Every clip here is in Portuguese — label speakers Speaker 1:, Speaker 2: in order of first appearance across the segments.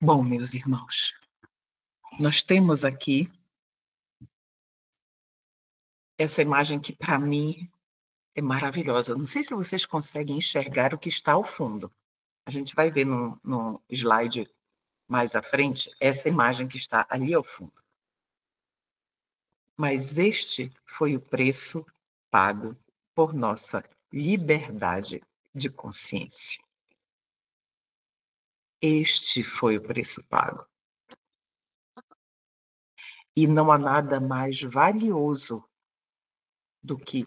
Speaker 1: Bom, meus irmãos, nós temos aqui essa imagem que, para mim, é maravilhosa. Não sei se vocês conseguem enxergar o que está ao fundo. A gente vai ver no slide mais à frente essa imagem que está ali ao fundo. Mas este foi o preço pago por nossa liberdade de consciência. Este foi o preço pago. E não há nada mais valioso do que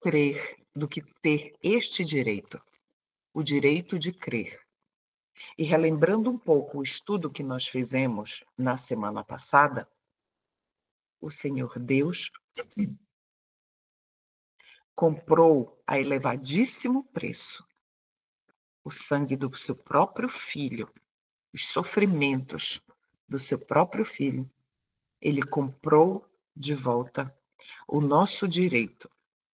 Speaker 1: crer, do que ter este direito, o direito de crer. E relembrando um pouco o estudo que nós fizemos na semana passada, o Senhor Deus comprou a elevadíssimo preço o sangue do seu próprio filho, os sofrimentos do seu próprio filho. Ele comprou de volta o nosso direito,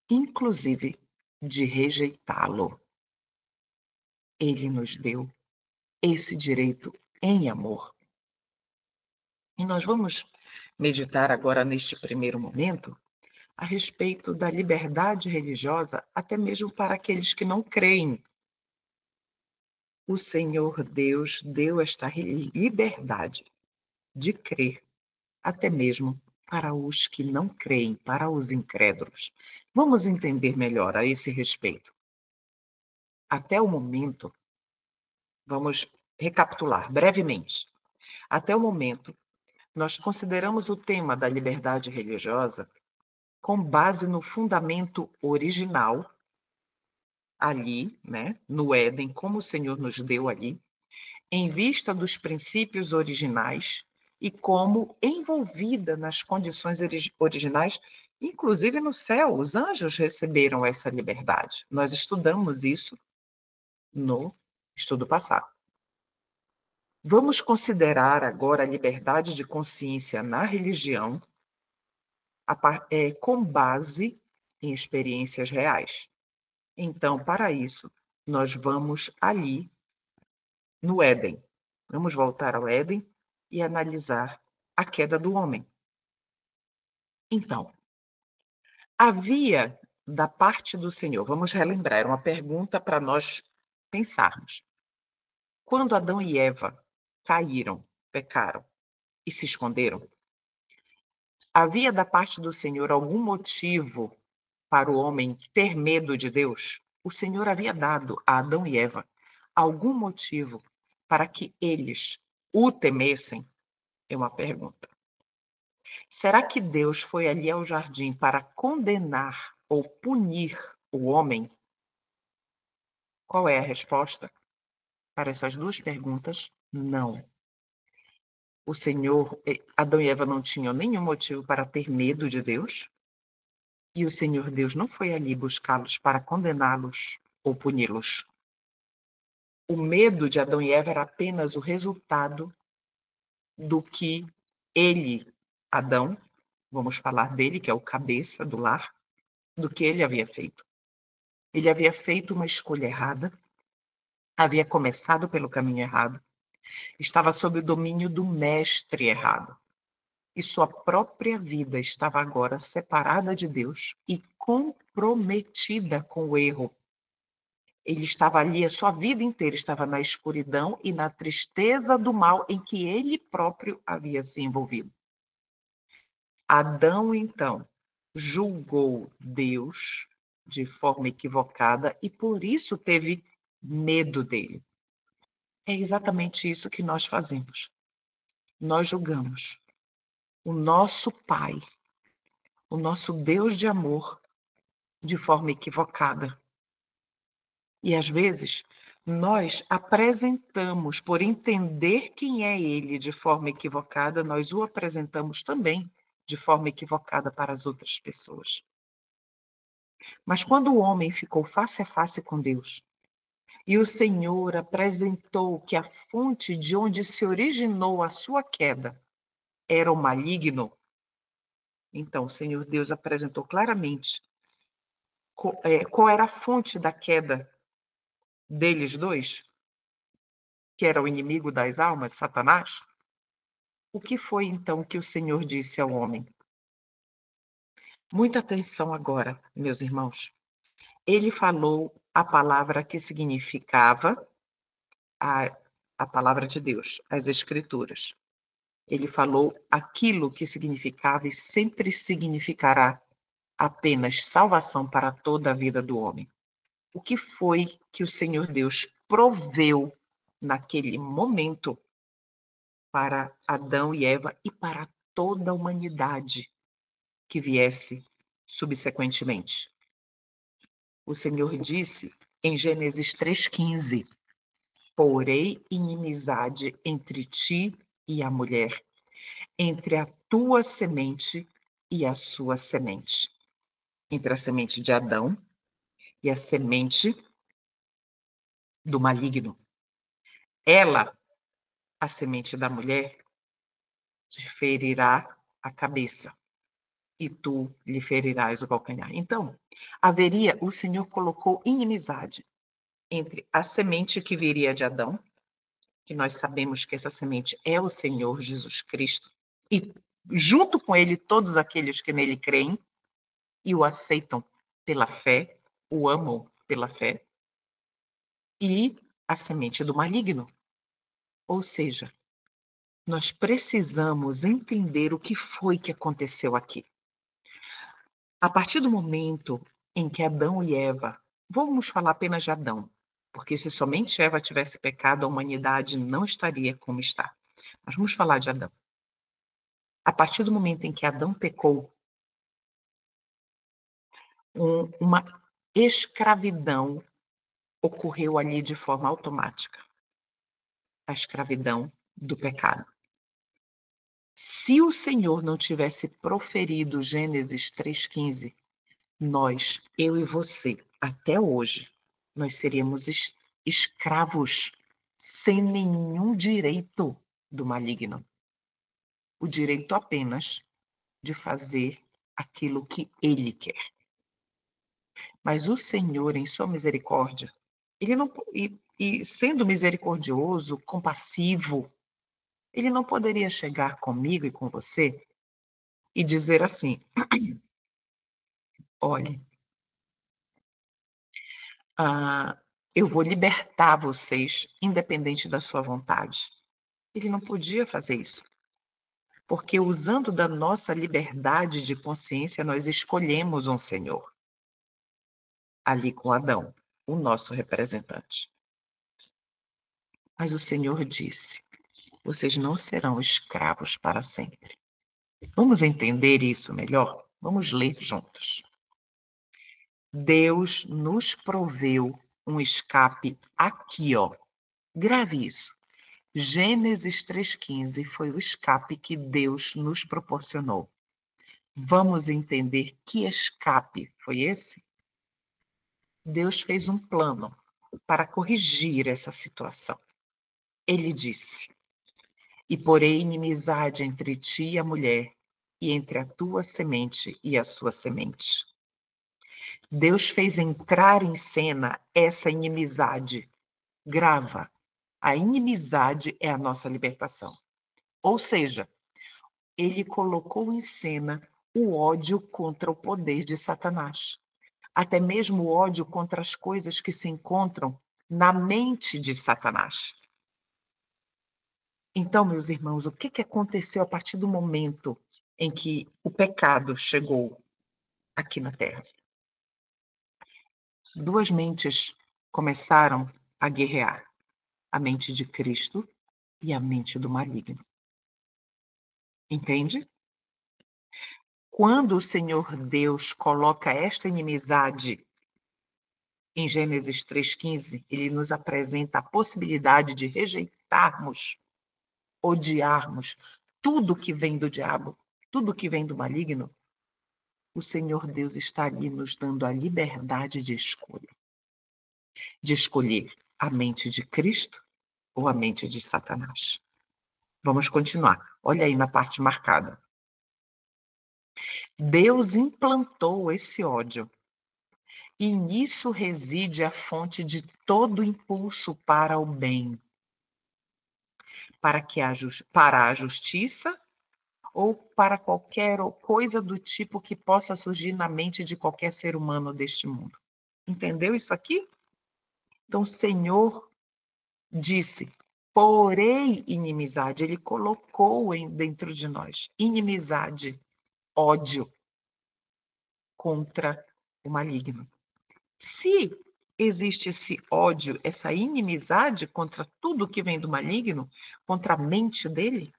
Speaker 1: inclusive de rejeitá-lo. Ele nos deu esse direito em amor. E nós vamos meditar agora, neste primeiro momento, a respeito da liberdade religiosa, até mesmo para aqueles que não creem. O Senhor Deus deu esta liberdade de crer, até mesmo para os que não creem, para os incrédulos. Vamos entender melhor a esse respeito. Até o momento, vamos recapitular brevemente. Até o momento, nós consideramos o tema da liberdade religiosa com base no fundamento original, ali, né, no Éden, como o Senhor nos deu ali, em vista dos princípios originais e como envolvida nas condições originais, inclusive no céu, os anjos receberam essa liberdade. Nós estudamos isso no estudo passado. Vamos considerar agora a liberdade de consciência na religião com base em experiências reais. Então, para isso, nós vamos ali no Éden. Vamos voltar ao Éden e analisar a queda do homem. Então, havia da parte do Senhor, vamos relembrar, uma pergunta para nós pensarmos. Quando Adão e Eva caíram, pecaram e se esconderam, havia da parte do Senhor algum motivo para o homem ter medo de Deus? O Senhor havia dado a Adão e Eva algum motivo para que eles o temessem? É uma pergunta. Será que Deus foi ali ao jardim para condenar ou punir o homem? Qual é a resposta para essas duas perguntas? Não. O Senhor, Adão e Eva não tinham nenhum motivo para ter medo de Deus, e o Senhor Deus não foi ali buscá-los para condená-los ou puni-los. O medo de Adão e Eva era apenas o resultado do que ele, Adão, vamos falar dele, que é o cabeça do lar, do que ele havia feito. Ele havia feito uma escolha errada, havia começado pelo caminho errado, estava sob o domínio do mestre errado. E sua própria vida estava agora separada de Deus e comprometida com o erro. Ele estava ali, a sua vida inteira estava na escuridão e na tristeza do mal em que ele próprio havia se envolvido. Adão, então, julgou Deus de forma equivocada e por isso teve medo dele. É exatamente isso que nós fazemos. Nós julgamos o nosso Pai, o nosso Deus de amor, de forma equivocada. E às vezes nós apresentamos, por entender quem é Ele de forma equivocada, nós o apresentamos também de forma equivocada para as outras pessoas. Mas quando o homem ficou face a face com Deus, e o Senhor apresentou que a fonte de onde se originou a sua queda era o maligno, então o Senhor Deus apresentou claramente qual era a fonte da queda deles dois. que era o inimigo das almas, Satanás, o que foi então que o Senhor disse ao homem? Muita atenção agora, meus irmãos. Ele falou a palavra que significava a, a palavra de Deus, as Escrituras. Ele falou aquilo que significava e sempre significará apenas salvação para toda a vida do homem. O que foi que o Senhor Deus proveu naquele momento para Adão e Eva e para toda a humanidade que viesse subsequentemente? O Senhor disse em Gênesis 3,15: porei inimizade entre ti e a mulher, entre a tua semente e a sua semente, entre a semente de Adão e a semente do maligno. Ela, a semente da mulher, te ferirá a cabeça e tu lhe ferirás o calcanhar. Então, o Senhor colocou inimizade entre a semente que viria de Adão, que nós sabemos que essa semente é o Senhor Jesus Cristo, e junto com ele todos aqueles que nele creem e o aceitam pela fé, o amam pela fé, e a semente do maligno. Ou seja, nós precisamos entender o que foi que aconteceu aqui. A partir do momento em que Adão e Eva, vamos falar apenas de Adão, porque se somente Eva tivesse pecado, a humanidade não estaria como está. Mas vamos falar de Adão. A partir do momento em que Adão pecou, uma escravidão ocorreu ali de forma automática. A escravidão do pecado. Se o Senhor não tivesse proferido Gênesis 3,15, nós, eu e você, até hoje, nós seríamos escravos sem nenhum direito do maligno. O direito apenas de fazer aquilo que ele quer. Mas o Senhor, em sua misericórdia, ele não, e sendo misericordioso, compassivo, ele não poderia chegar comigo e com você e dizer assim: olhe, eu vou libertar vocês, independente da sua vontade. Ele não podia fazer isso. Porque usando da nossa liberdade de consciência, nós escolhemos um Senhor. Ali com Adão, o nosso representante. Mas o Senhor disse: vocês não serão escravos para sempre. Vamos entender isso melhor? Vamos ler juntos. Deus nos proveu um escape aqui, ó. Grave isso. Gênesis 3,15 foi o escape que Deus nos proporcionou. Vamos entender que escape foi esse? Deus fez um plano para corrigir essa situação. Ele disse: e porei inimizade entre ti e a mulher, e entre a tua semente e a sua semente. Deus fez entrar em cena essa inimizade. Grava. A inimizade é a nossa libertação. Ou seja, ele colocou em cena o ódio contra o poder de Satanás. Até mesmo o ódio contra as coisas que se encontram na mente de Satanás. Então, meus irmãos, o que aconteceu a partir do momento em que o pecado chegou aqui na Terra? Duas mentes começaram a guerrear. A mente de Cristo e a mente do maligno. Entende? Quando o Senhor Deus coloca esta inimizade em Gênesis 3,15, ele nos apresenta a possibilidade de rejeitarmos, odiarmos tudo que vem do diabo, tudo que vem do maligno. O Senhor Deus está ali nos dando a liberdade de escolha. De escolher a mente de Cristo ou a mente de Satanás. Vamos continuar. Olha aí na parte marcada. Deus implantou esse ódio. E nisso reside a fonte de todo impulso para o bem. para a justiça ou para qualquer coisa do tipo que possa surgir na mente de qualquer ser humano deste mundo. Entendeu isso aqui? Então, o Senhor disse: porém, inimizade, ele colocou dentro de nós inimizade, ódio contra o maligno. Se existe esse ódio, essa inimizade contra tudo que vem do maligno, contra a mente dele,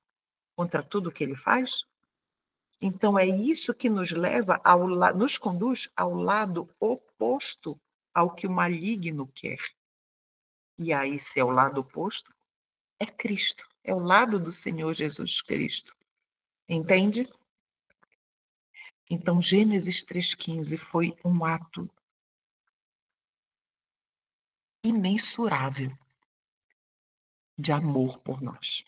Speaker 1: contra tudo que ele faz, então é isso que nos leva nos conduz ao lado oposto ao que o maligno quer. E aí, se é o lado oposto, é Cristo, é o lado do Senhor Jesus Cristo. Entende? Então, Gênesis 3,15 foi um ato imensurável de amor por nós.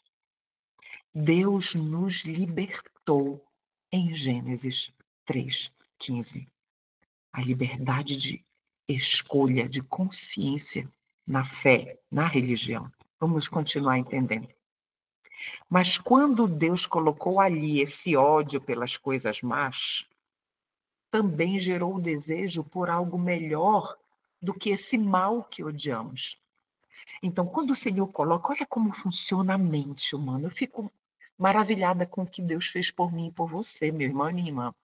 Speaker 1: Deus nos libertou em Gênesis 3,15. A liberdade de escolha, de consciência na fé, na religião. Vamos continuar entendendo. Mas quando Deus colocou ali esse ódio pelas coisas más, também gerou o desejo por algo melhor do que esse mal que odiamos. Então, quando o Senhor coloca, olha como funciona a mente humana. Eu fico maravilhada com o que Deus fez por mim e por você, meu irmão e minha irmã.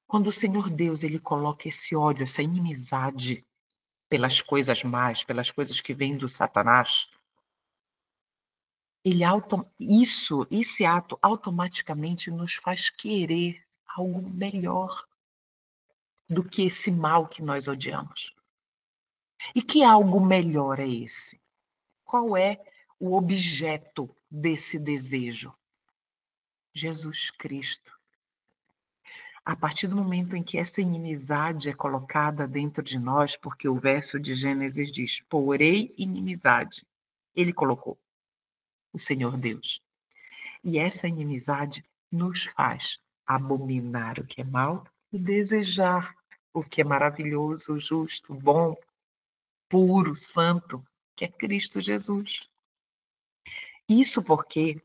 Speaker 1: Quando o Senhor Deus, ele coloca esse ódio, essa inimizade pelas coisas más, pelas coisas que vêm do Satanás, esse ato automaticamente nos faz querer algo melhor do que esse mal que nós odiamos. E que algo melhor é esse? Qual é o objeto desse desejo? Jesus Cristo. A partir do momento em que essa inimizade é colocada dentro de nós, porque o verso de Gênesis diz: porém inimizade, ele colocou, o Senhor Deus. E essa inimizade nos faz abominar o que é mal e desejar o que é maravilhoso, justo, bom, puro, santo, que é Cristo Jesus. Isso porque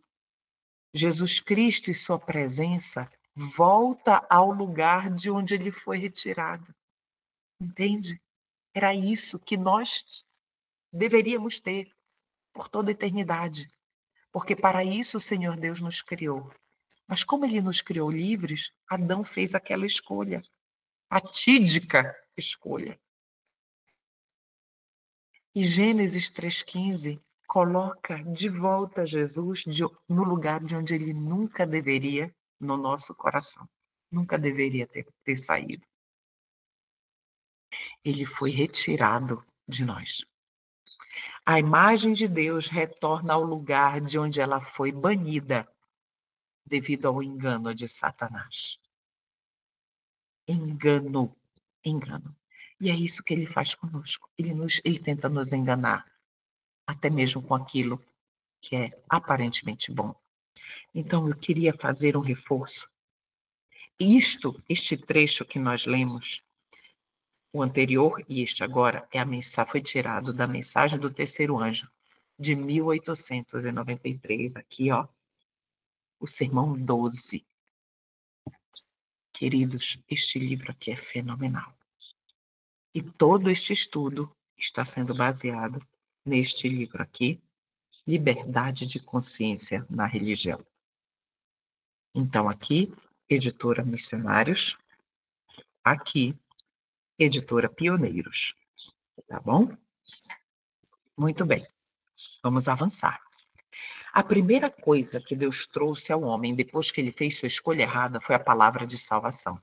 Speaker 1: Jesus Cristo e sua presença volta ao lugar de onde ele foi retirado. Entende? Era isso que nós deveríamos ter por toda a eternidade. Porque para isso o Senhor Deus nos criou. Mas como ele nos criou livres, Adão fez aquela escolha, a tídica escolha. E Gênesis 3,15 coloca de volta Jesus no lugar de onde ele nunca deveria, no nosso coração, nunca deveria ter saído. Ele foi retirado de nós. A imagem de Deus retorna ao lugar de onde ela foi banida devido ao engano de Satanás. Engano. E é isso que ele faz conosco. Ele tenta nos enganar, até mesmo com aquilo que é aparentemente bom. Então, eu queria fazer um reforço. Este trecho que nós lemos, o anterior e este agora, foi tirado da mensagem do terceiro anjo, de 1893, aqui, ó, o sermão 12. Queridos, este livro aqui é fenomenal. E todo este estudo está sendo baseado neste livro aqui, Liberdade de Consciência na Religião. Então, aqui, editora Missionários, aqui, editora Pioneiros. Tá bom? Muito bem, vamos avançar. A primeira coisa que Deus trouxe ao homem depois que ele fez sua escolha errada foi a palavra de salvação.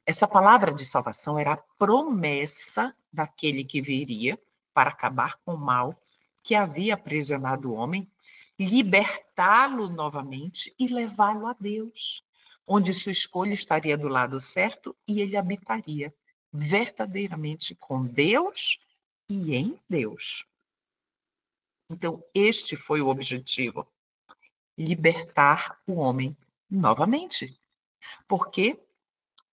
Speaker 1: Essa palavra de salvação era a promessa daquele que viria para acabar com o mal que havia aprisionado o homem, libertá-lo novamente e levá-lo a Deus, onde sua escolha estaria do lado certo e ele habitaria verdadeiramente com Deus e em Deus. Então, este foi o objetivo: libertar o homem novamente. Porque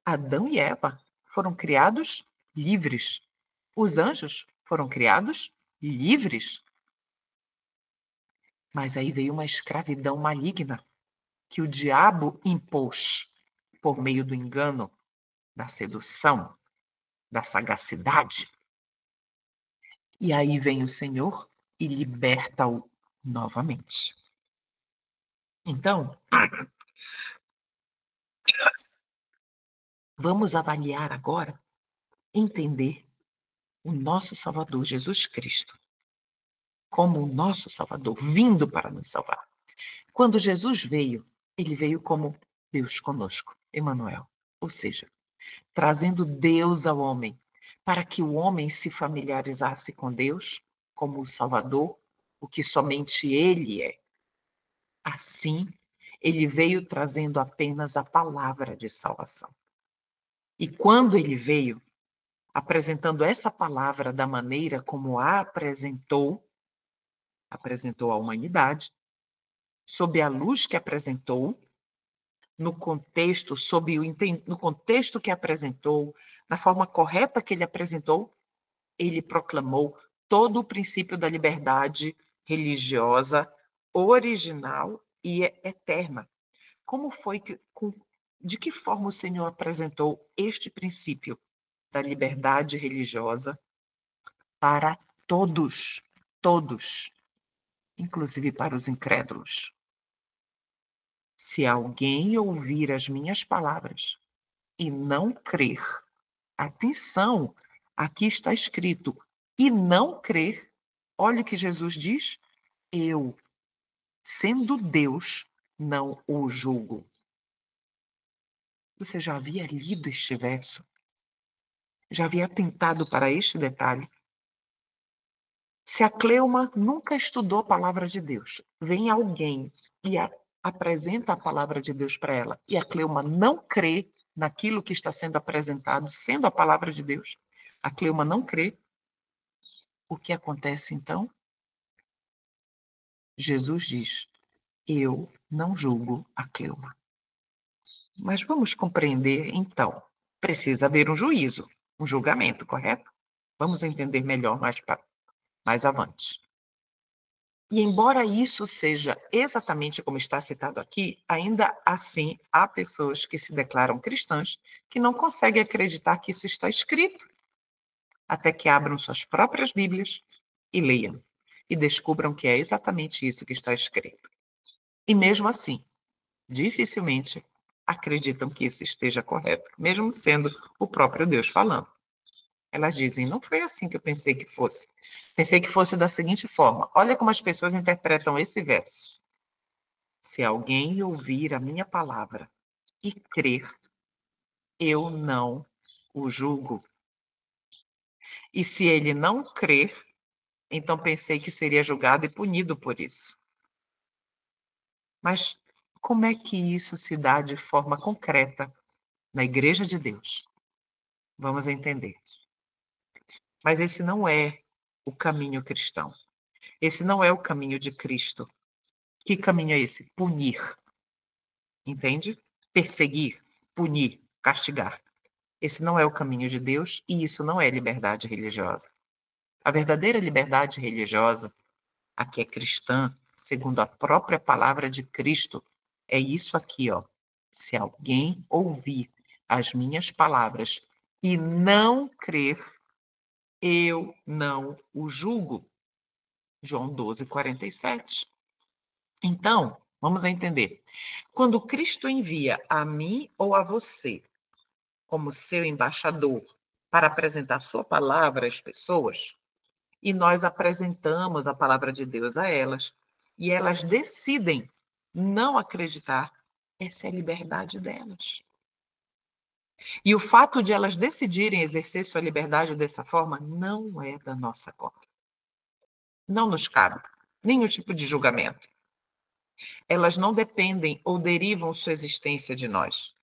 Speaker 1: Adão e Eva foram criados livres. Os anjos foram criados livres. Mas aí veio uma escravidão maligna que o diabo impôs por meio do engano, da sedução, da sagacidade. E aí vem o Senhor e liberta-o novamente. Então, vamos avaliar agora, entender o nosso Salvador, Jesus Cristo, como o nosso Salvador, vindo para nos salvar. Quando Jesus veio, ele veio como Deus conosco, Emanuel, ou seja, trazendo Deus ao homem, para que o homem se familiarizasse com Deus como o Salvador, o que somente ele é. Assim, ele veio trazendo apenas a palavra de salvação. E quando ele veio, apresentando essa palavra da maneira como a apresentou à humanidade, sob a luz que apresentou, no contexto, no contexto que apresentou, na forma correta que ele apresentou, ele proclamou todo o princípio da liberdade religiosa original e eterna. Como foi de que forma o Senhor apresentou este princípio da liberdade religiosa para todos, todos, inclusive para os incrédulos? Se alguém ouvir as minhas palavras e não crer, atenção, aqui está escrito, e não crer, olha o que Jesus diz, eu, sendo Deus, não o julgo. Você já havia lido este verso? Já havia atentado para este detalhe? Se a Cleuma nunca estudou a palavra de Deus, vem alguém e apresenta a palavra de Deus para ela, e a Cleuma não crê naquilo que está sendo apresentado, sendo a palavra de Deus, a Cleuma não crê, o que acontece então? Jesus diz, eu não julgo a Cleuma. Mas vamos compreender, então, precisa haver um juízo, um julgamento, correto? Vamos entender melhor mais avante. E embora isso seja exatamente como está citado aqui, ainda assim há pessoas que se declaram cristãs que não conseguem acreditar que isso está escrito, até que abram suas próprias Bíblias e leiam, e descubram que é exatamente isso que está escrito. E mesmo assim, dificilmente acreditam que isso esteja correto, mesmo sendo o próprio Deus falando. Elas dizem, não foi assim que eu pensei que fosse. Pensei que fosse da seguinte forma. Olha como as pessoas interpretam esse verso. Se alguém ouvir a minha palavra e crer, eu não o julgo. E se ele não crer, então pensei que seria julgado e punido por isso. Mas como é que isso se dá de forma concreta na Igreja de Deus? Vamos entender. Mas esse não é o caminho cristão. Esse não é o caminho de Cristo. Que caminho é esse? Punir. Entende? Perseguir, punir, castigar. Esse não é o caminho de Deus e isso não é liberdade religiosa. A verdadeira liberdade religiosa, a que é cristã, segundo a própria palavra de Cristo, é isso aqui, ó. Se alguém ouvir as minhas palavras e não crer, eu não o julgo. João 12:47. Então, vamos entender. Quando Cristo envia a mim ou a você como seu embaixador para apresentar sua palavra às pessoas, e nós apresentamos a palavra de Deus a elas, e elas decidem não acreditar, essa é a liberdade delas. E o fato de elas decidirem exercer sua liberdade dessa forma não é da nossa conta. Não nos cabe nenhum tipo de julgamento. Elas não dependem ou derivam sua existência de nós.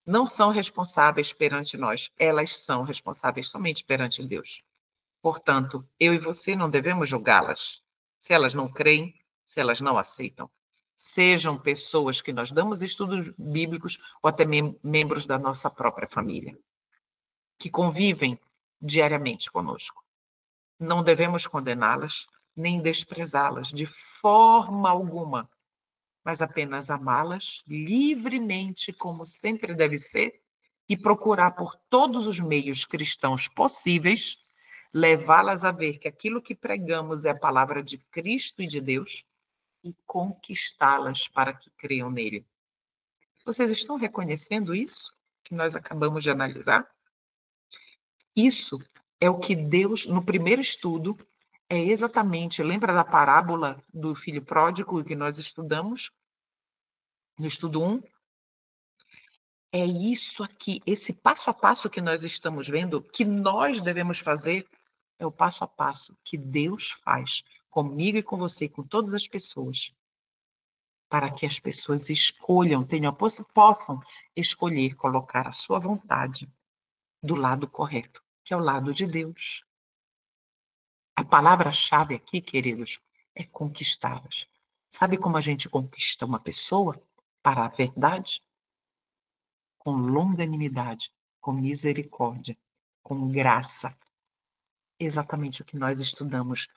Speaker 1: Não são responsáveis perante nós, elas são responsáveis somente perante Deus. Portanto, eu e você não devemos julgá-las, se elas não creem, se elas não aceitam. Sejam pessoas que nós damos estudos bíblicos ou até membros da nossa própria família, que convivem diariamente conosco. Não devemos condená-las, nem desprezá-las de forma alguma, mas apenas amá-las livremente, como sempre deve ser, e procurar por todos os meios cristãos possíveis levá-las a ver que aquilo que pregamos é a palavra de Cristo e de Deus e conquistá-las para que creiam nele. Vocês estão reconhecendo isso que nós acabamos de analisar? Isso é o que Deus, no primeiro estudo, é exatamente, lembra da parábola do filho pródigo que nós estudamos? No estudo 1? É isso aqui, esse passo a passo que nós estamos vendo, que nós devemos fazer, é o passo a passo que Deus faz comigo e com você, com todas as pessoas, para que as pessoas escolham, possam escolher colocar a sua vontade do lado correto, que é o lado de Deus. A palavra-chave aqui, queridos, é conquistá-las. Sabe como a gente conquista uma pessoa para a verdade? Com longanimidade, com misericórdia, com graça. Exatamente o que nós estudamos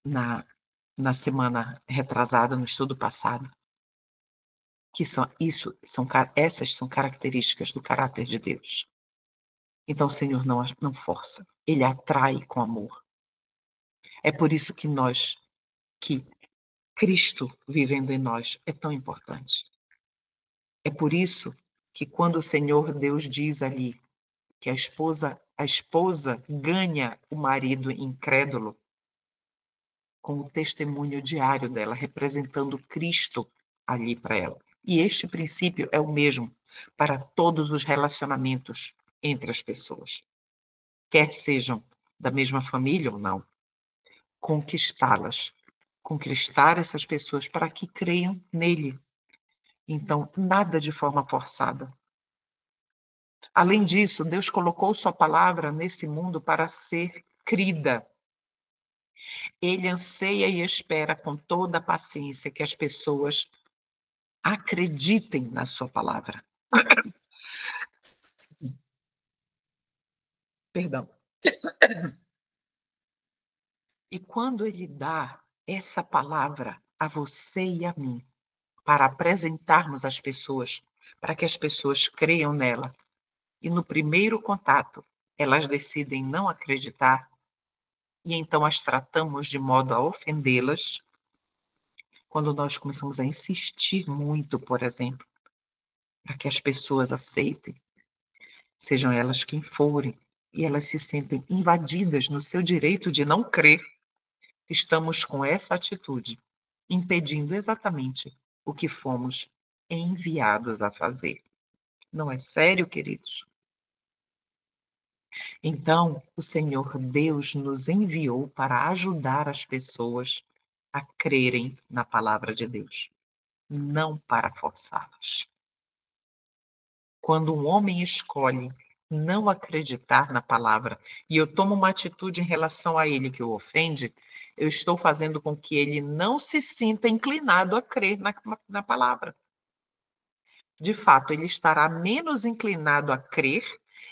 Speaker 1: na semana retrasada, no estudo passado. Essas são características do caráter de Deus. Então o Senhor não força, Ele atrai com amor. É por isso que Cristo vivendo em nós é tão importante. É por isso que quando o Senhor Deus diz ali que a esposa ganha o marido incrédulo com o testemunho diário dela, representando Cristo ali para ela. E este princípio é o mesmo para todos os relacionamentos entre as pessoas, quer sejam da mesma família ou não. Conquistar essas pessoas para que creiam nele. Então, nada de forma forçada. Além disso, Deus colocou sua palavra nesse mundo para ser crida. Ele anseia e espera com toda a paciência que as pessoas acreditem na sua palavra. Perdão. E quando ele dá essa palavra a você e a mim, para apresentarmos às pessoas, para que as pessoas creiam nela, e no primeiro contato elas decidem não acreditar, e então as tratamos de modo a ofendê-las, quando nós começamos a insistir muito, por exemplo, para que as pessoas aceitem, sejam elas quem forem, e elas se sentem invadidas no seu direito de não crer, estamos com essa atitude, impedindo exatamente o que fomos enviados a fazer. Não é sério, queridos? Então, o Senhor Deus nos enviou para ajudar as pessoas a crerem na palavra de Deus, não para forçá-las. Quando um homem escolhe não acreditar na palavra e eu tomo uma atitude em relação a ele que o ofende, eu estou fazendo com que ele não se sinta inclinado a crer na palavra. De fato, ele estará menos inclinado a crer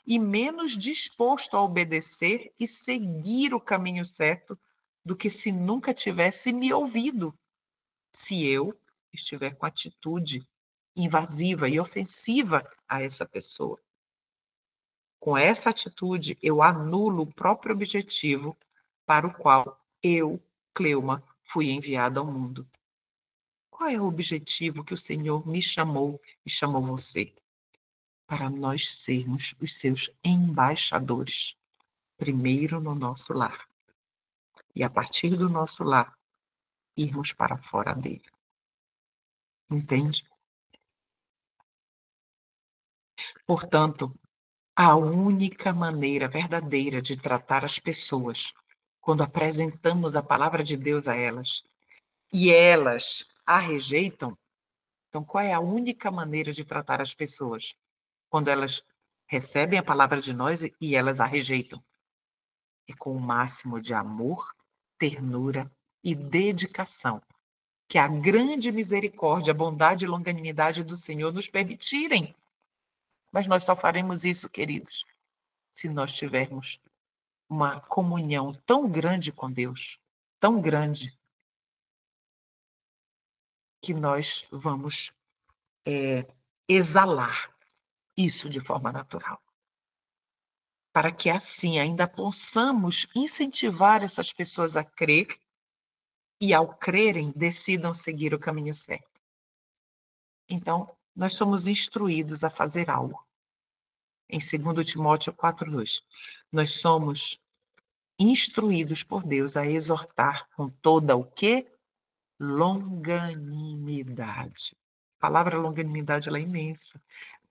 Speaker 1: e menos disposto a obedecer e seguir o caminho certo do que se nunca tivesse me ouvido, se eu estiver com atitude invasiva e ofensiva a essa pessoa. Com essa atitude, eu anulo o próprio objetivo para o qual eu, Cleuma, fui enviada ao mundo. Qual é o objetivo que o Senhor me chamou e chamou você? Para nós sermos os seus embaixadores, primeiro no nosso lar. E a partir do nosso lar, irmos para fora dele. Entende? Portanto, a única maneira verdadeira de tratar as pessoas, quando apresentamos a palavra de Deus a elas, e elas a rejeitam, então qual é a única maneira de tratar as pessoas? Quando elas recebem a palavra de nós e elas a rejeitam. É com o máximo de amor, ternura e dedicação que a grande misericórdia, bondade e longanimidade do Senhor nos permitirem. Mas nós só faremos isso, queridos, se nós tivermos uma comunhão tão grande com Deus, tão grande que nós vamos exalar isso de forma natural. Para que assim ainda possamos incentivar essas pessoas a crer e, ao crerem, decidam seguir o caminho certo. Então, nós somos instruídos a fazer algo. Em 2 Timóteo 4:2, nós somos instruídos por Deus a exortar com toda o quê? Longanimidade. A palavra longanimidade ela é imensa.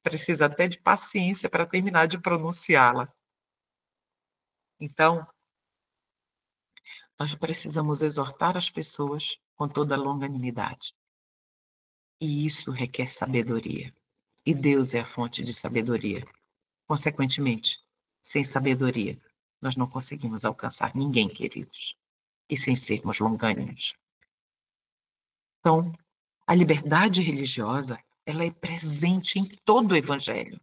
Speaker 1: Precisa até de paciência para terminar de pronunciá-la. Então, nós precisamos exortar as pessoas com toda a longanimidade. E isso requer sabedoria. E Deus é a fonte de sabedoria. Consequentemente, sem sabedoria, nós não conseguimos alcançar ninguém, queridos. E sem sermos longânimos. Então, a liberdade religiosa, ela é presente em todo o Evangelho.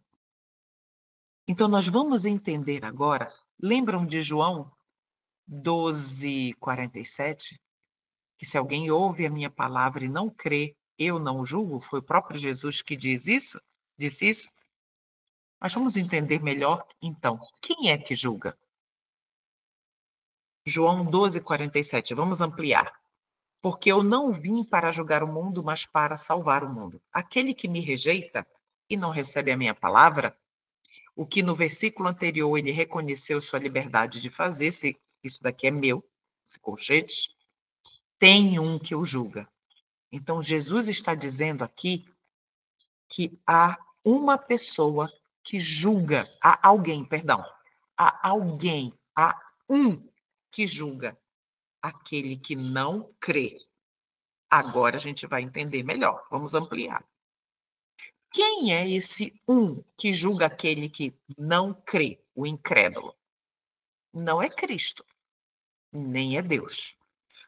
Speaker 1: Então, nós vamos entender agora, lembram de João 12:47? Que se alguém ouve a minha palavra e não crê, eu não julgo? Foi o próprio Jesus que disse isso? Mas vamos entender melhor, então, quem é que julga? João 12:47, vamos ampliar. Porque eu não vim para julgar o mundo, mas para salvar o mundo. Aquele que me rejeita e não recebe a minha palavra, o que no versículo anterior ele reconheceu sua liberdade de fazer, se isso daqui é meu, esse colchete, tem um que o julga. Então, Jesus está dizendo aqui que há uma pessoa que julga, há alguém há um que julga aquele que não crê. Agora a gente vai entender melhor, vamos ampliar. Quem é esse um que julga aquele que não crê, o incrédulo? Não é Cristo, nem é Deus.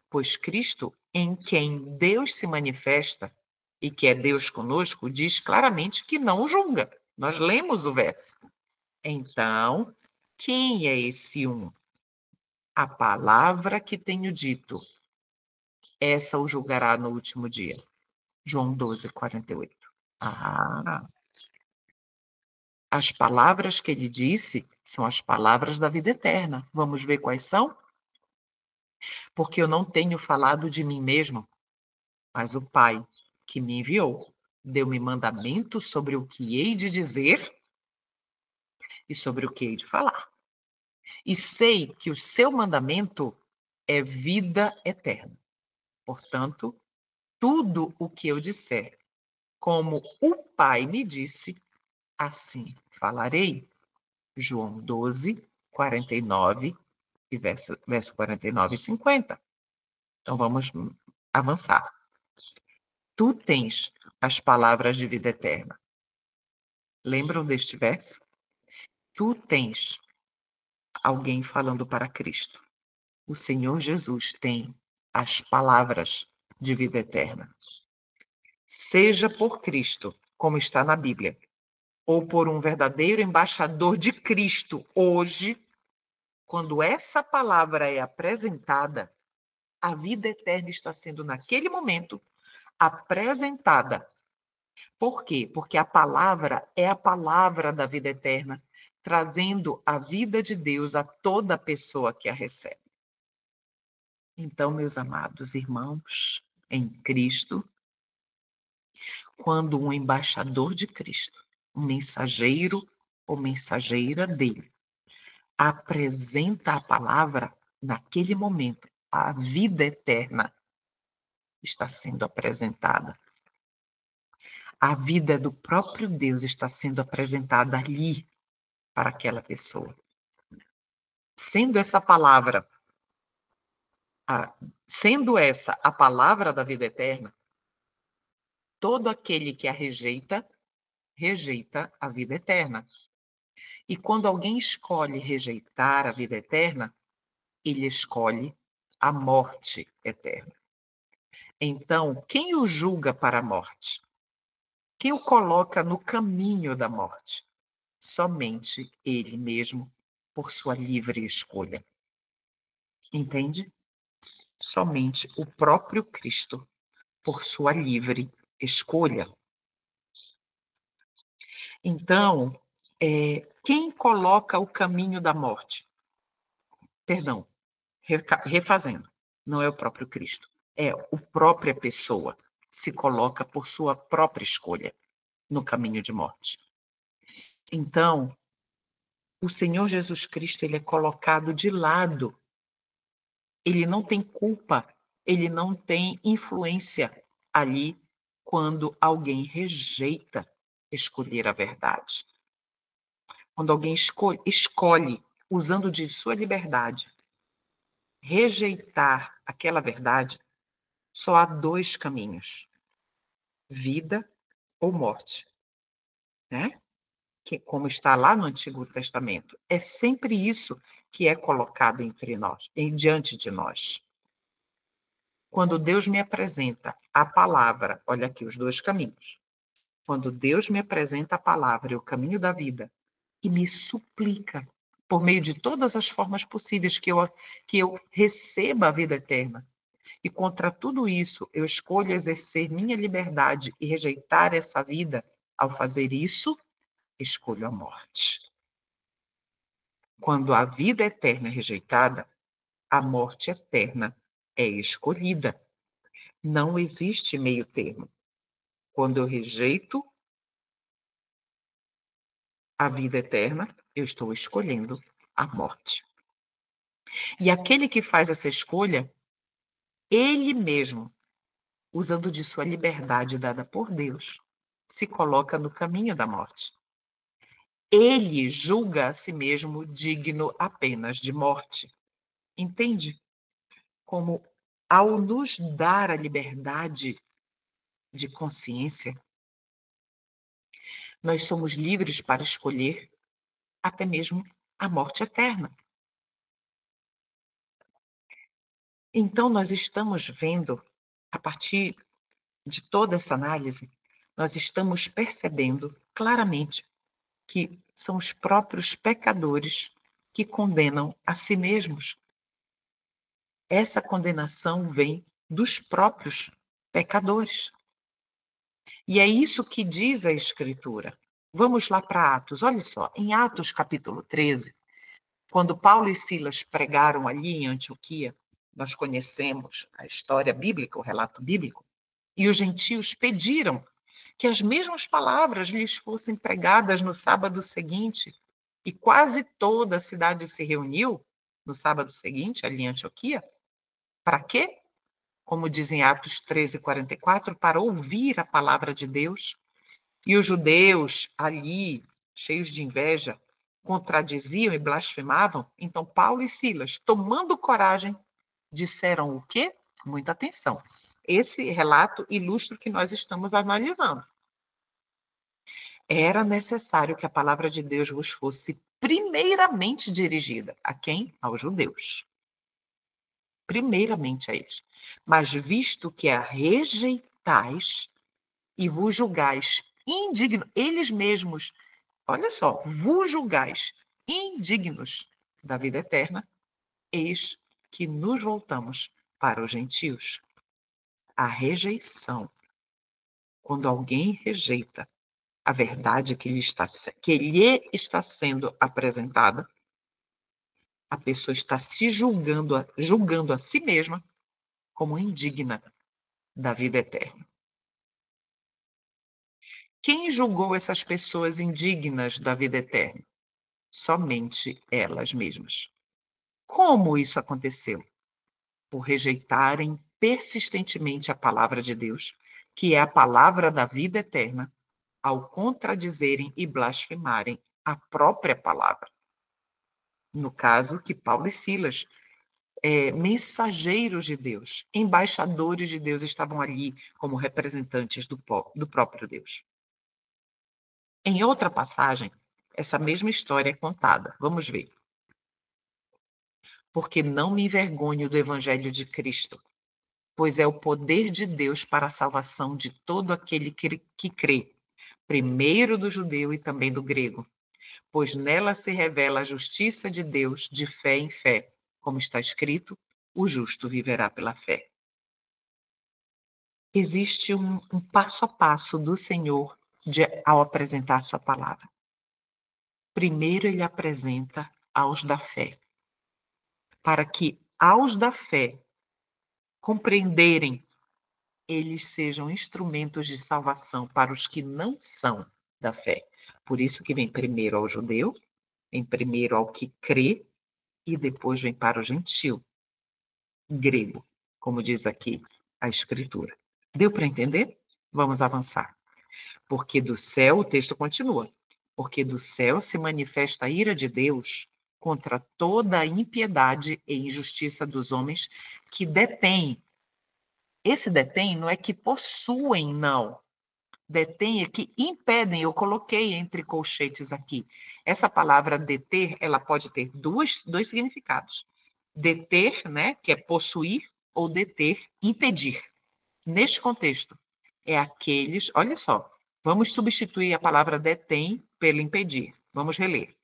Speaker 1: Pois Cristo, em quem Deus se manifesta e que é Deus conosco, diz claramente que não o julga. Nós lemos o verso. Então, quem é esse um? A palavra que tenho dito, essa o julgará no último dia. João 12:48. Ah, as palavras que ele disse são as palavras da vida eterna. Vamos ver quais são? Porque eu não tenho falado de mim mesmo, mas o Pai que me enviou deu-me mandamentos sobre o que hei de dizer e sobre o que hei de falar. E sei que o seu mandamento é vida eterna. Portanto, tudo o que eu disser, como o Pai me disse, assim falarei. João 12:49 e verso 49 e 50. Então, vamos avançar. Tu tens as palavras de vida eterna. Lembram deste verso? Tu tens alguém falando para Cristo. O Senhor Jesus tem as palavras de vida eterna. Seja por Cristo, como está na Bíblia, ou por um verdadeiro embaixador de Cristo hoje, quando essa palavra é apresentada, a vida eterna está sendo, naquele momento, apresentada. Por quê? Porque a palavra é a palavra da vida eterna, trazendo a vida de Deus a toda pessoa que a recebe. Então, meus amados irmãos em Cristo, quando um embaixador de Cristo, um mensageiro ou mensageira dele, apresenta a palavra, naquele momento, a vida eterna está sendo apresentada. A vida do próprio Deus está sendo apresentada ali para aquela pessoa. Sendo essa palavra, sendo essa a palavra da vida eterna, todo aquele que a rejeita, rejeita a vida eterna. E quando alguém escolhe rejeitar a vida eterna, ele escolhe a morte eterna. Então, quem o julga para a morte? Quem o coloca no caminho da morte? Somente ele mesmo, por sua livre escolha. Entende? somente o próprio Cristo, por sua livre escolha. Então, quem coloca o caminho da morte? Perdão, refazendo, não é o próprio Cristo, é a própria pessoa se coloca por sua própria escolha no caminho de morte. Então, o Senhor Jesus Cristo, ele é colocado de lado. Ele não tem culpa, ele não tem influência ali quando alguém rejeita escolher a verdade. Quando alguém escolhe, usando de sua liberdade, rejeitar aquela verdade, só há dois caminhos: vida ou morte, né? Que, como está lá no Antigo Testamento, é sempre isso que é colocado entre nós, diante de nós. Quando Deus me apresenta a palavra, olha aqui os dois caminhos. Quando Deus me apresenta a palavra e o caminho da vida e me suplica, por meio de todas as formas possíveis, que eu receba a vida eterna. E contra tudo isso, eu escolho exercer minha liberdade e rejeitar essa vida. Ao fazer isso, escolho a morte. Quando a vida eterna é rejeitada, a morte eterna é escolhida. Não existe meio termo. Quando eu rejeito a vida eterna, eu estou escolhendo a morte. E aquele que faz essa escolha, ele mesmo, usando de sua liberdade dada por Deus, se coloca no caminho da morte. Ele julga a si mesmo digno apenas de morte. Entende? Como, ao nos dar a liberdade de consciência, nós somos livres para escolher até mesmo a morte eterna. Então, nós estamos vendo, a partir de toda essa análise, nós estamos percebendo claramente que são os próprios pecadores que condenam a si mesmos. Essa condenação vem dos próprios pecadores. E é isso que diz a Escritura. Vamos lá para Atos. Olha só, em Atos capítulo 13, quando Paulo e Silas pregaram ali em Antioquia, nós conhecemos a história bíblica, o relato bíblico, e os gentios pediram que as mesmas palavras lhes fossem pregadas no sábado seguinte, e quase toda a cidade se reuniu no sábado seguinte, ali em Antioquia. Para quê? Como dizem Atos 13:44, para ouvir a palavra de Deus. E os judeus ali, cheios de inveja, contradiziam e blasfemavam. Então Paulo e Silas, tomando coragem, disseram o quê? Muita atenção. Esse relato ilustra o que nós estamos analisando. Era necessário que a palavra de Deus vos fosse primeiramente dirigida. A quem? Aos judeus. Primeiramente a eles. Mas visto que a rejeitais e vos julgais indignos, eles mesmos, olha só, vos julgais indignos da vida eterna, eis que nos voltamos para os gentios. A rejeição, quando alguém rejeita a verdade que lhe está sendo apresentada, a pessoa está se julgando a si mesma como indigna da vida eterna. Quem julgou essas pessoas indignas da vida eterna? Somente elas mesmas. Como isso aconteceu? Por rejeitarem persistentemente a palavra de Deus, que é a palavra da vida eterna, ao contradizerem e blasfemarem a própria palavra. No caso que Paulo e Silas, mensageiros de Deus, embaixadores de Deus, estavam ali como representantes do próprio Deus. Em outra passagem, essa mesma história é contada. Vamos ver. Porque não me envergonho do evangelho de Cristo, pois é o poder de Deus para a salvação de todo aquele que crê, primeiro do judeu e também do grego, pois nela se revela a justiça de Deus de fé em fé, como está escrito: o justo viverá pela fé. Existe um passo a passo do Senhor ao apresentar sua palavra. Primeiro ele apresenta aos da fé, para que aos da fé compreenderem, eles sejam instrumentos de salvação para os que não são da fé. Por isso que vem primeiro ao judeu, vem primeiro ao que crê e depois vem para o gentio, grego, como diz aqui a Escritura. Deu para entender? Vamos avançar. Porque do céu, o texto continua, porque do céu se manifesta a ira de Deus contra toda a impiedade e injustiça dos homens que detêm. Esse detém não é que possuem, não. Detém é que impedem. Eu coloquei entre colchetes aqui. Essa palavra deter, ela pode ter dois significados. Deter, né, que é possuir, ou deter, impedir. Neste contexto, é aqueles, olha só, vamos substituir a palavra detém pelo impedir. Vamos reler.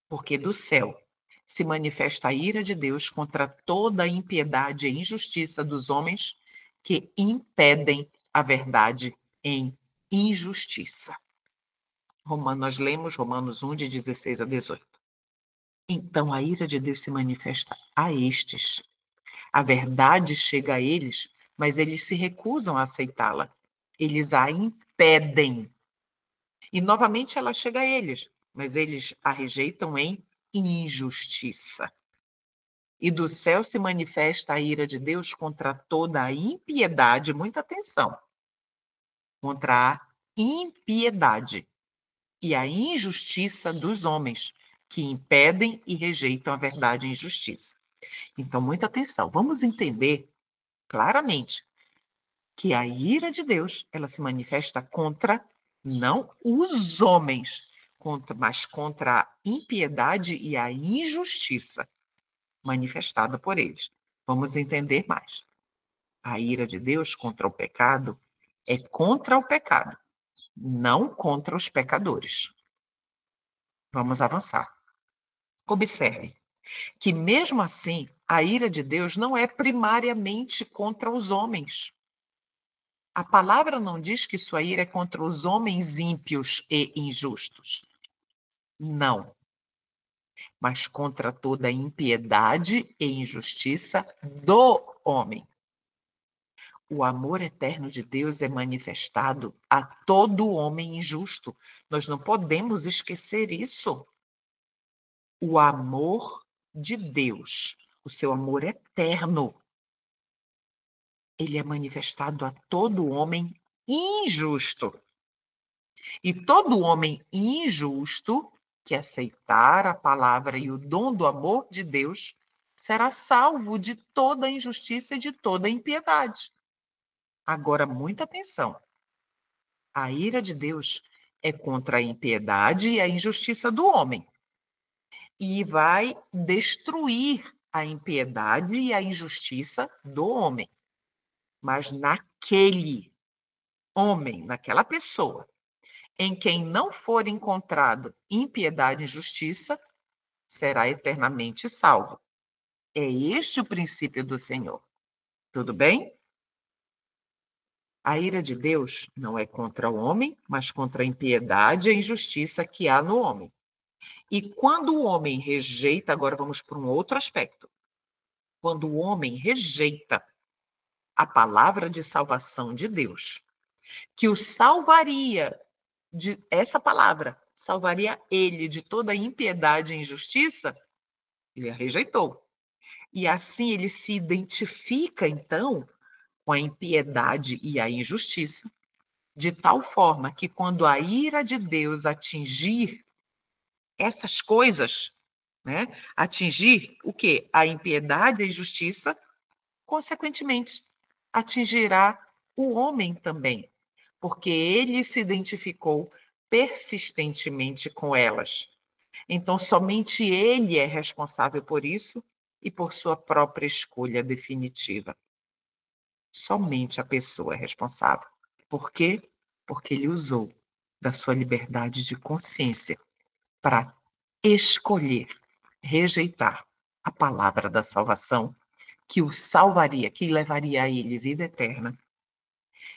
Speaker 1: Porque do céu se manifesta a ira de Deus contra toda a impiedade e injustiça dos homens que impedem a verdade em injustiça. Nós lemos Romanos 1, de 16 a 18. Então a ira de Deus se manifesta a estes. A verdade chega a eles, mas eles se recusam a aceitá-la. Eles a impedem. E novamente ela chega a eles, mas eles a rejeitam em injustiça. E do céu se manifesta a ira de Deus contra toda a impiedade, muita atenção, contra a impiedade e a injustiça dos homens, que impedem e rejeitam a verdade e a injustiça. Então, muita atenção. Vamos entender claramente que a ira de Deus, ela se manifesta contra não os homens, mas contra a impiedade e a injustiça manifestada por eles. Vamos entender mais. A ira de Deus contra o pecado é contra o pecado, não contra os pecadores. Vamos avançar. Observe que, mesmo assim, a ira de Deus não é primariamente contra os homens. A palavra não diz que sua ira é contra os homens ímpios e injustos. Não. Mas contra toda impiedade e injustiça do homem. O amor eterno de Deus é manifestado a todo homem injusto. Nós não podemos esquecer isso. O amor de Deus, o seu amor eterno, ele é manifestado a todo homem injusto. E todo homem injusto que aceitar a palavra e o dom do amor de Deus será salvo de toda a injustiça e de toda a impiedade. Agora, muita atenção. A ira de Deus é contra a impiedade e a injustiça do homem. E vai destruir a impiedade e a injustiça do homem. Mas naquele homem, naquela pessoa, em quem não for encontrado impiedade e injustiça, será eternamente salvo. É este o princípio do Senhor. Tudo bem? A ira de Deus não é contra o homem, mas contra a impiedade e a injustiça que há no homem. E quando o homem rejeita, agora vamos para um outro aspecto. Quando o homem rejeita a palavra de salvação de Deus, que o salvaria de essa palavra, salvaria ele de toda a impiedade e injustiça, ele a rejeitou. E assim ele se identifica, então, com a impiedade e a injustiça, de tal forma que quando a ira de Deus atingir essas coisas, né, atingir o quê? A impiedade e a injustiça, consequentemente, atingirá o homem também, porque ele se identificou persistentemente com elas. Então, somente ele é responsável por isso e por sua própria escolha definitiva. Somente a pessoa é responsável. Por quê? Porque ele usou da sua liberdade de consciência para escolher rejeitar a palavra da salvação que o salvaria, que levaria a ele vida eterna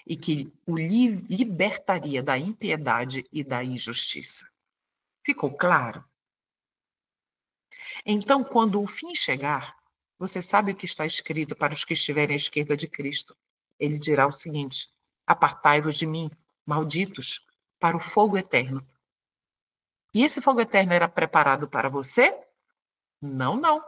Speaker 1: e que o libertaria da impiedade e da injustiça. Ficou claro? Então, quando o fim chegar, você sabe o que está escrito para os que estiverem à esquerda de Cristo. Ele dirá o seguinte: apartai-vos de mim, malditos, para o fogo eterno. E esse fogo eterno era preparado para você? Não, não.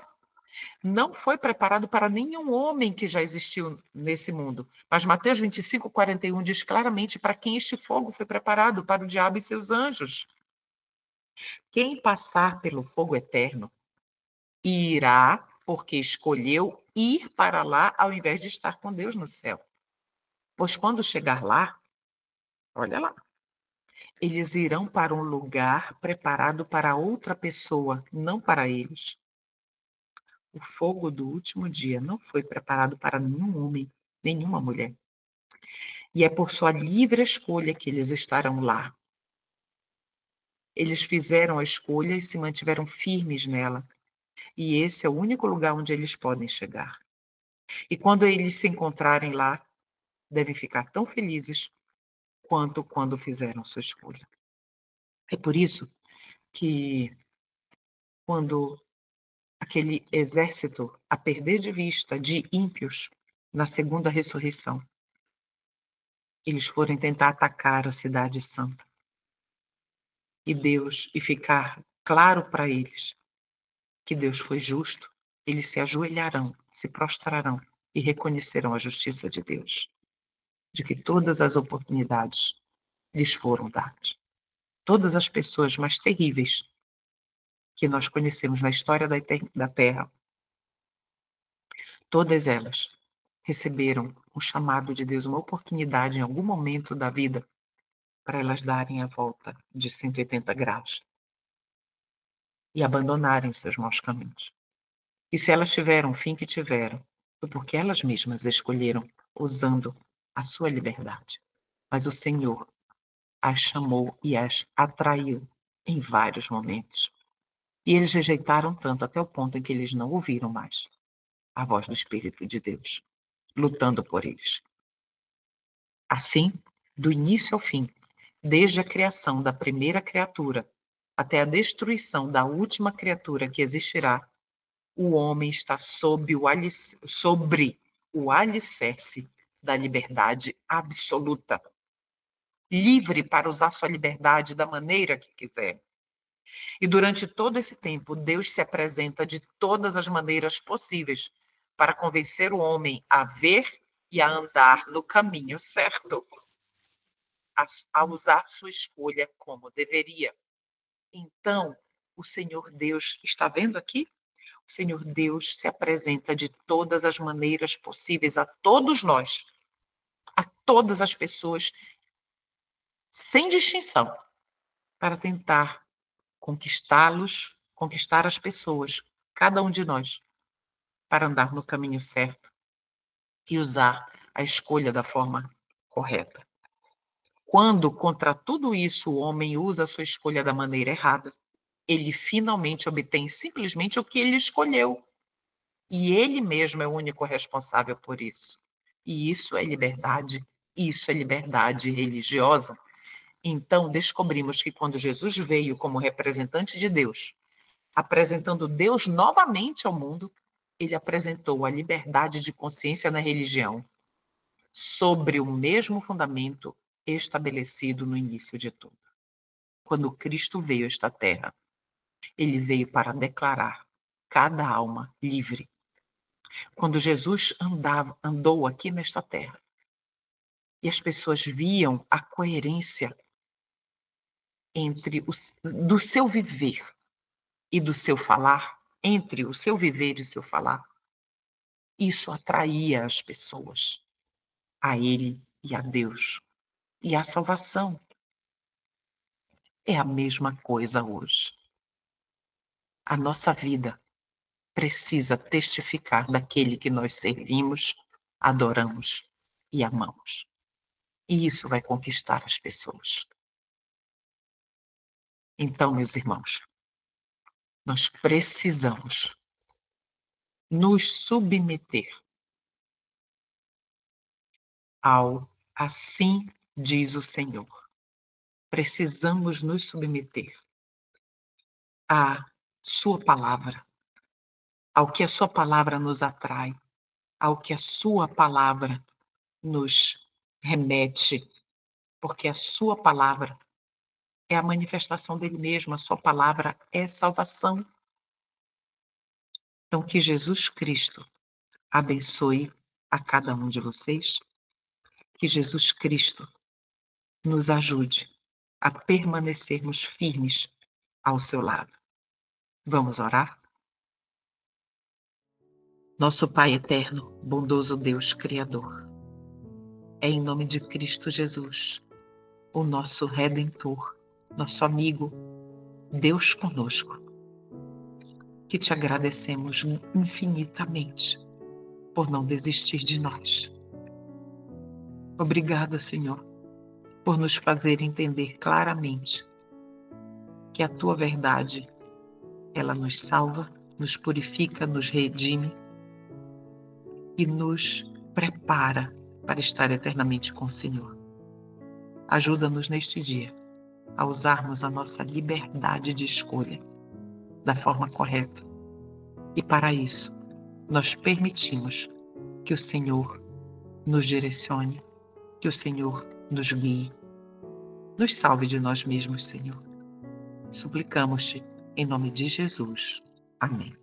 Speaker 1: Não foi preparado para nenhum homem que já existiu nesse mundo. Mas Mateus 25:41 diz claramente para quem este fogo foi preparado: para o diabo e seus anjos. Quem passar pelo fogo eterno irá, porque escolheu ir para lá ao invés de estar com Deus no céu. Pois quando chegar lá, olha lá, eles irão para um lugar preparado para outra pessoa, não para eles. O fogo do último dia não foi preparado para nenhum homem, nenhuma mulher. E é por sua livre escolha que eles estarão lá. Eles fizeram a escolha e se mantiveram firmes nela. E esse é o único lugar onde eles podem chegar. E quando eles se encontrarem lá, devem ficar tão felizes quanto quando fizeram sua escolha. É por isso que quando aquele exército a perder de vista de ímpios na segunda ressurreição, eles foram tentar atacar a cidade santa. E ficar claro para eles que Deus foi justo, eles se ajoelharão, se prostrarão e reconhecerão a justiça de Deus, de que todas as oportunidades lhes foram dadas. Todas as pessoas mais terríveis que nós conhecemos na história da Terra, todas elas receberam um chamado de Deus, uma oportunidade em algum momento da vida para elas darem a volta de 180 graus e abandonarem os seus maus caminhos. E se elas tiveram o fim que tiveram, foi porque elas mesmas escolheram usando a sua liberdade. Mas o Senhor as chamou e as atraiu em vários momentos. E eles rejeitaram tanto até o ponto em que eles não ouviram mais a voz do Espírito de Deus, lutando por eles. Assim, do início ao fim, desde a criação da primeira criatura até a destruição da última criatura que existirá, o homem está sobre o alicerce da liberdade absoluta, livre para usar sua liberdade da maneira que quiser. E durante todo esse tempo, Deus se apresenta de todas as maneiras possíveis para convencer o homem a ver e a andar no caminho certo, a usar sua escolha como deveria. Então, o Senhor Deus, está vendo aqui? O Senhor Deus se apresenta de todas as maneiras possíveis a todos nós, a todas as pessoas, sem distinção, para tentar conquistá-los, conquistar as pessoas, cada um de nós, para andar no caminho certo e usar a escolha da forma correta. Quando, contra tudo isso, o homem usa a sua escolha da maneira errada, ele finalmente obtém simplesmente o que ele escolheu. E ele mesmo é o único responsável por isso. E isso é liberdade religiosa. Então, descobrimos que quando Jesus veio como representante de Deus, apresentando Deus novamente ao mundo, ele apresentou a liberdade de consciência na religião sobre o mesmo fundamento estabelecido no início de tudo. Quando Cristo veio a esta terra, ele veio para declarar cada alma livre. Quando Jesus andou aqui nesta terra, e as pessoas viam a coerência do seu viver e do seu falar, entre o seu viver e o seu falar, isso atraía as pessoas a Ele e a Deus e à salvação. É a mesma coisa hoje. A nossa vida precisa testificar daquele que nós servimos, adoramos e amamos. E isso vai conquistar as pessoas. Então, meus irmãos, nós precisamos nos submeter ao assim diz o Senhor. Precisamos nos submeter à sua palavra, ao que a sua palavra nos atrai, ao que a sua palavra nos remete, porque a sua palavra é a manifestação dele mesmo, a sua palavra é salvação. Então, que Jesus Cristo abençoe a cada um de vocês, que Jesus Cristo nos ajude a permanecermos firmes ao seu lado. Vamos orar? Nosso Pai eterno, bondoso Deus Criador, é em nome de Cristo Jesus, o nosso Redentor, nosso amigo, Deus conosco, que te agradecemos infinitamente por não desistir de nós. Obrigada, Senhor, por nos fazer entender claramente que a tua verdade, ela nos salva, nos purifica, nos redime e nos prepara para estar eternamente com o Senhor. Ajuda-nos neste dia a usarmos a nossa liberdade de escolha da forma correta. E para isso, nós permitimos que o Senhor nos direcione, que o Senhor nos guie. Nos salve de nós mesmos, Senhor. Suplicamos-te em nome de Jesus. Amém.